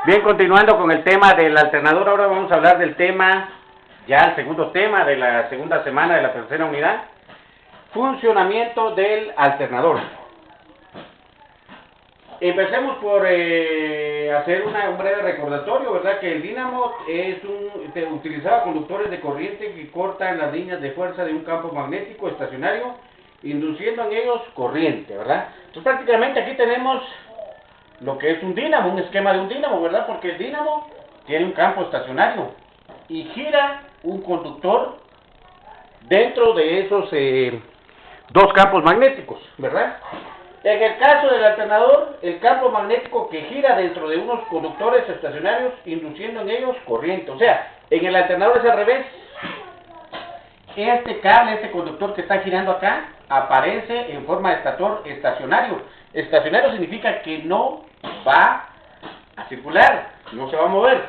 Bien, continuando con el tema del alternador, ahora vamos a hablar del tema, ya el segundo tema de la segunda semana de la tercera unidad, funcionamiento del alternador. Empecemos por hacer un breve recordatorio, ¿verdad? Que el dínamo utilizaba conductores de corriente que cortan las líneas de fuerza de un campo magnético estacionario, induciendo en ellos corriente, ¿verdad? Entonces prácticamente aquí tenemos lo que es un dínamo, un esquema de un dínamo, ¿verdad? Porque el dínamo tiene un campo estacionario y gira un conductor dentro de esos dos campos magnéticos, ¿verdad? En el caso del alternador, el campo magnético que gira dentro de unos conductores estacionarios, induciendo en ellos corriente. O sea, en el alternador es al revés. Este cable, este conductor que está girando acá, aparece en forma de estator estacionario. Estacionario significa que no va a circular, no se va a mover.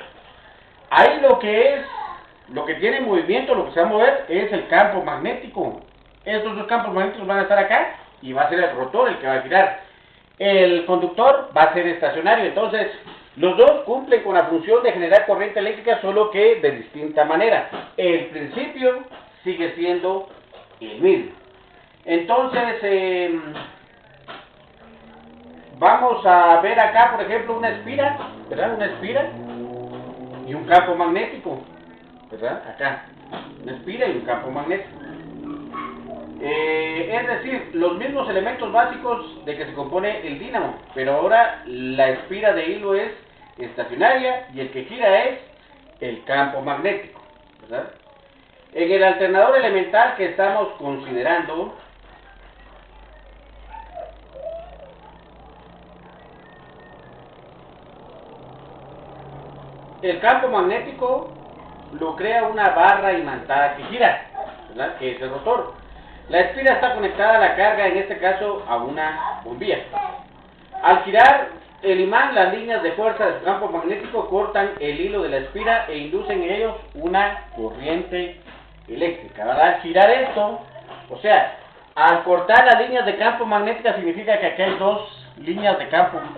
Ahí lo que tiene movimiento, lo que se va a mover, es el campo magnético. Estos dos campos magnéticos van a estar acá y va a ser el rotor el que va a girar. El conductor va a ser estacionario. Entonces, los dos cumplen con la función de generar corriente eléctrica, solo que de distinta manera. El principio sigue siendo el mismo. Entonces, vamos a ver acá, por ejemplo, una espira, ¿verdad? Una espira y un campo magnético, ¿verdad? Acá, una espira y un campo magnético. Es decir, los mismos elementos básicos de que se compone el dínamo, pero ahora la espira de hilo es estacionaria y el que gira es el campo magnético, ¿verdad? En el alternador elemental que estamos considerando, el campo magnético lo crea una barra imantada que gira, ¿verdad? Que es el rotor. La espira está conectada a la carga, en este caso a una bombilla. Al girar el imán, las líneas de fuerza del campo magnético cortan el hilo de la espira e inducen en ellos una corriente eléctrica, ¿verdad? Al girar esto, o sea, al cortar las líneas de campo magnética significa que aquí hay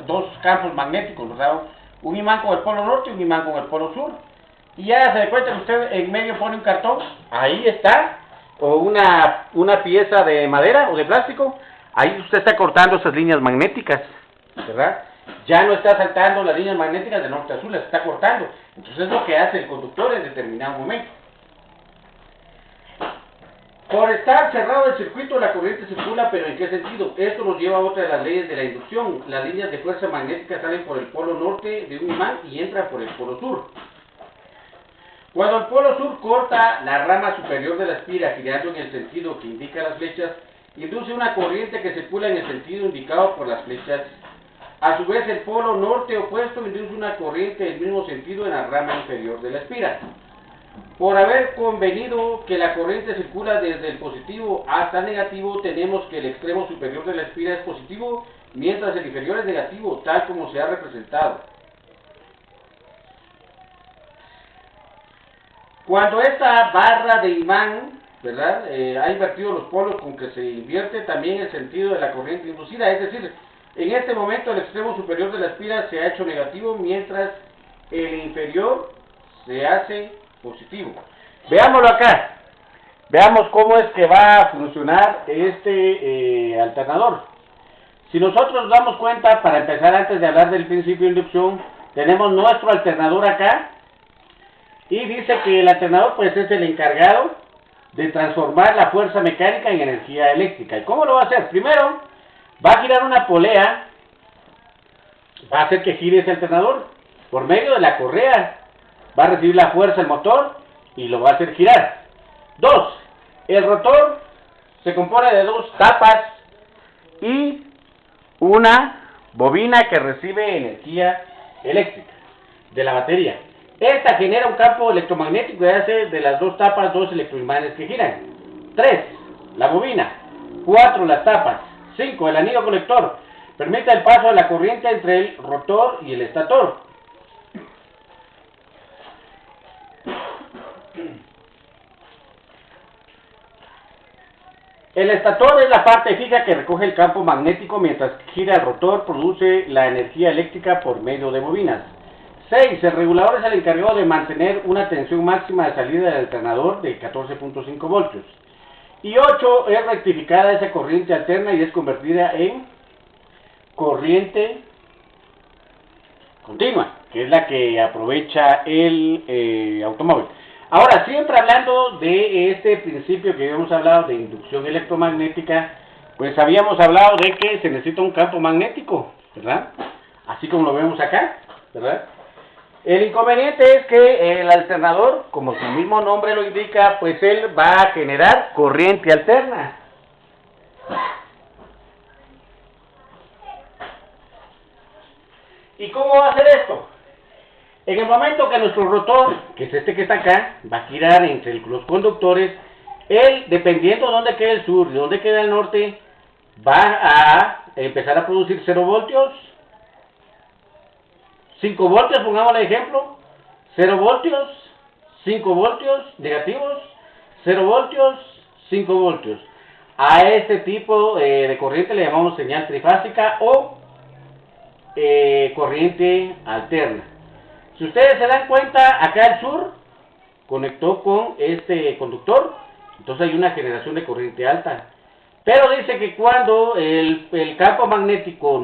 dos campos magnéticos, ¿verdad? Un imán con el polo norte y un imán con el polo sur. Y ya se da cuenta que usted en medio pone un cartón, ahí está, o una pieza de madera o de plástico, ahí usted está cortando esas líneas magnéticas, ¿verdad? Ya no está saltando las líneas magnéticas de norte a sur, las está cortando. Entonces es lo que hace el conductor en determinado momento. Por estar cerrado el circuito, la corriente circula, pero ¿en qué sentido? Esto nos lleva a otra de las leyes de la inducción. Las líneas de fuerza magnética salen por el polo norte de un imán y entran por el polo sur. Cuando el polo sur corta la rama superior de la espira, girando en el sentido que indica las flechas, induce una corriente que circula en el sentido indicado por las flechas. A su vez, el polo norte opuesto induce una corriente del mismo sentido en la rama inferior de la espira. Por haber convenido que la corriente circula desde el positivo hasta el negativo, tenemos que el extremo superior de la espira es positivo, mientras el inferior es negativo, tal como se ha representado. Cuando esta barra de imán, ¿verdad?, ha invertido los polos con que se invierte también el sentido de la corriente inducida, es decir, en este momento el extremo superior de la espira se ha hecho negativo, mientras el inferior se hace positivo. Veámoslo acá. Veamos cómo es que va a funcionar este alternador. Si nosotros nos damos cuenta, para empezar, antes de hablar del principio de inducción, tenemos nuestro alternador acá. Y dice que el alternador pues es el encargado de transformar la fuerza mecánica en energía eléctrica. ¿Y cómo lo va a hacer? Primero, va a girar una polea, va a hacer que gire ese alternador. Por medio de la correa va a recibir la fuerza del motor y lo va a hacer girar. 2. El rotor se compone de dos tapas y una bobina que recibe energía eléctrica de la batería. Esta genera un campo electromagnético y hace de las dos tapas dos electroimanes que giran. 3. La bobina. 4. Las tapas. 5. El anillo colector. Permite el paso de la corriente entre el rotor y el estator. El estator es la parte fija que recoge el campo magnético, mientras que gira el rotor, produce la energía eléctrica por medio de bobinas. 6. El regulador es el encargado de mantener una tensión máxima de salida del alternador de 14.5 voltios. Y 8. Es rectificada esa corriente alterna y es convertida en corriente continua, que es la que aprovecha el automóvil. Ahora, siempre hablando de este principio que habíamos hablado de inducción electromagnética, pues habíamos hablado de que se necesita un campo magnético, ¿verdad? Así como lo vemos acá, ¿verdad? El inconveniente es que el alternador, como su mismo nombre lo indica, pues él va a generar corriente alterna. ¿Y cómo va a hacer esto? En el momento que nuestro rotor, que es este que está acá, va a girar entre los conductores, él, dependiendo de dónde quede el sur y dónde quede el norte, va a empezar a producir 0 voltios, 5 voltios, pongámosle ejemplo, 0 voltios, 5 voltios negativos, 0 voltios, 5 voltios. A este tipo de corriente le llamamos señal trifásica o corriente alterna. Si ustedes se dan cuenta, acá el sur conectó con este conductor, entonces hay una generación de corriente alta. Pero dice que cuando el campo magnético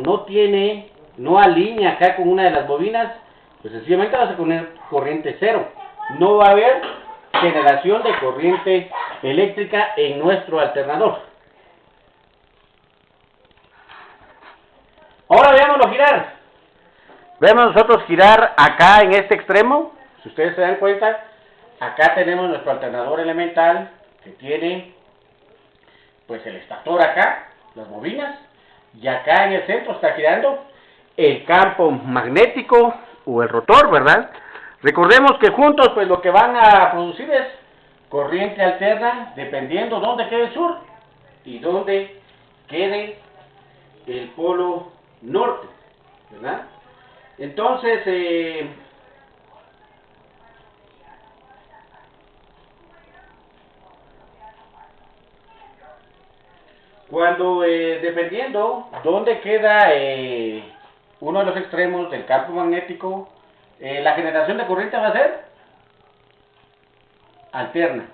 no alinea acá con una de las bobinas, pues sencillamente vas a poner corriente cero. No va a haber generación de corriente eléctrica en nuestro alternador. Ahora veámoslo girar. Vemos nosotros girar acá en este extremo. Si ustedes se dan cuenta, acá tenemos nuestro alternador elemental que tiene pues el estator acá, las bobinas, y acá en el centro está girando el campo magnético o el rotor, ¿verdad? Recordemos que juntos pues lo que van a producir es corriente alterna dependiendo dónde quede el sur y dónde quede el polo norte, ¿verdad? Entonces, cuando dependiendo dónde queda uno de los extremos del campo magnético, la generación de corriente va a ser alterna.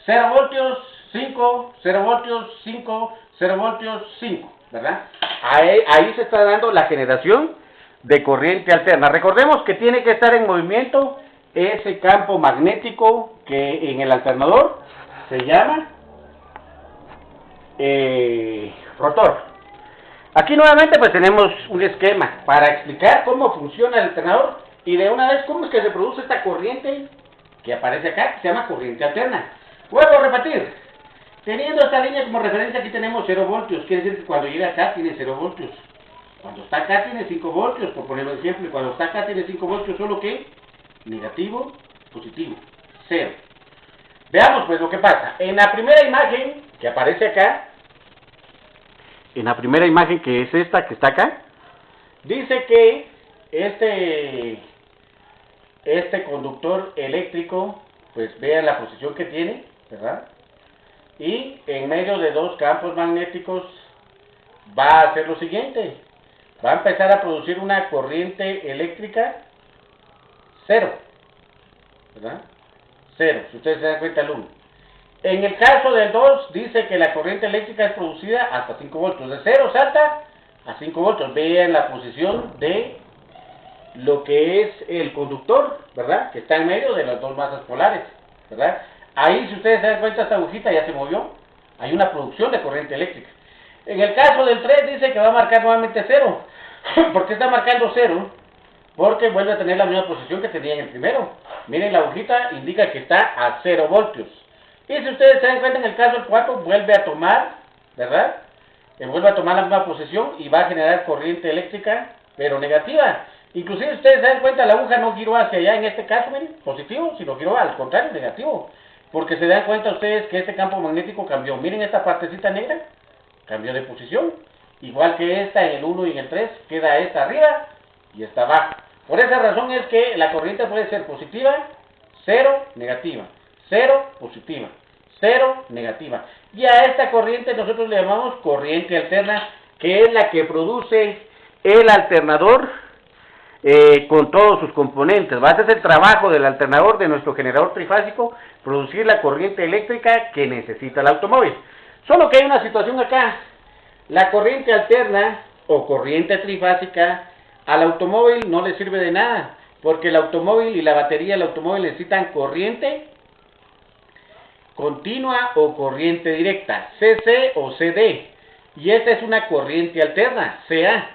0 voltios, 5, 0 voltios, 5, 0 voltios, 5, ¿verdad? Ahí se está dando la generación de corriente alterna. Recordemos que tiene que estar en movimiento ese campo magnético que en el alternador se llama rotor. Aquí nuevamente pues tenemos un esquema para explicar cómo funciona el alternador y de una vez cómo es que se produce esta corriente que aparece acá, que se llama corriente alterna. Vuelvo a repetir, teniendo esta línea como referencia, aquí tenemos 0 voltios, quiere decir que cuando llega acá tiene 0 voltios. Cuando está acá tiene 5 voltios, por poner un ejemplo, y cuando está acá tiene 5 voltios, solo que negativo, positivo, 0. Veamos pues lo que pasa. En la primera imagen que aparece acá, en la primera imagen que es esta que está acá, dice que este conductor eléctrico, pues vean la posición que tiene, ¿verdad? Y en medio de dos campos magnéticos va a hacer lo siguiente. Va a empezar a producir una corriente eléctrica 0, ¿verdad? 0, si ustedes se dan cuenta el 1. En el caso del 2, dice que la corriente eléctrica es producida hasta 5 voltios. De 0 salta a 5 voltios. Vean la posición de lo que es el conductor, ¿verdad? Que está en medio de las dos masas polares, ¿verdad? Ahí, si ustedes se dan cuenta, esta agujita ya se movió. Hay una producción de corriente eléctrica. En el caso del 3 dice que va a marcar nuevamente 0. ¿Por qué está marcando 0? Porque vuelve a tener la misma posición que tenía en el primero. Miren, la agujita indica que está a 0 voltios. Y si ustedes se dan cuenta, en el caso del 4 vuelve a tomar, ¿verdad? Vuelve a tomar la misma posición y va a generar corriente eléctrica, pero negativa. Inclusive, si ustedes se dan cuenta, la aguja no giró hacia allá en este caso, miren, positivo, sino giró al contrario, negativo. Porque se dan cuenta ustedes que este campo magnético cambió. Miren esta partecita negra, cambió de posición. Igual que esta en el 1 y en el 3, queda esta arriba y esta abajo. Por esa razón es que la corriente puede ser positiva, 0, negativa, 0, positiva, 0, negativa. Y a esta corriente nosotros le llamamos corriente alterna, que es la que produce el alternador con todos sus componentes. Va a ser el trabajo del alternador de nuestro generador trifásico, producir la corriente eléctrica que necesita el automóvil. Solo que hay una situación acá. La corriente alterna o corriente trifásica al automóvil no le sirve de nada, porque el automóvil y la batería del automóvil necesitan corriente continua o corriente directa, CC o CD, y esta es una corriente alterna, CA.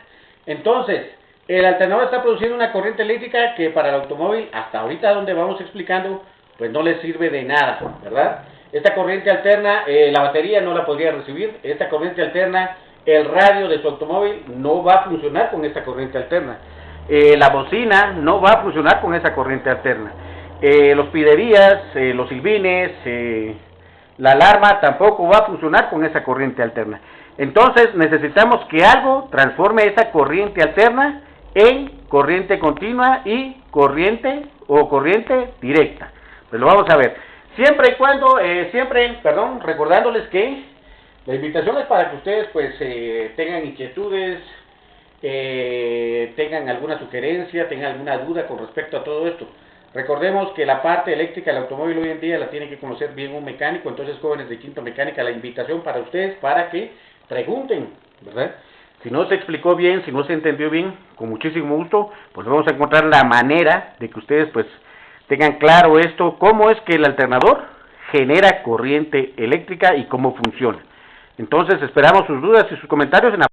Entonces, el alternador está produciendo una corriente eléctrica que para el automóvil, hasta ahorita donde vamos explicando, pues no le sirve de nada, ¿verdad? Esta corriente alterna, la batería no la podría recibir. Esta corriente alterna, el radio de su automóvil no va a funcionar con esta corriente alterna. La bocina no va a funcionar con esa corriente alterna. Los piderías, los silbines, la alarma tampoco va a funcionar con esa corriente alterna. Entonces necesitamos que algo transforme esa corriente alterna en corriente continua y corriente directa. Pues lo vamos a ver. Siempre y cuando, recordándoles que la invitación es para que ustedes pues tengan inquietudes, tengan alguna sugerencia, tengan alguna duda con respecto a todo esto. Recordemos que la parte eléctrica del automóvil hoy en día la tiene que conocer bien un mecánico. Entonces, jóvenes de quinto mecánica, la invitación para ustedes para que pregunten, ¿verdad? Si no se explicó bien, si no se entendió bien, con muchísimo gusto, pues vamos a encontrar la manera de que ustedes pues tengan claro esto, cómo es que el alternador genera corriente eléctrica y cómo funciona. Entonces esperamos sus dudas y sus comentarios en la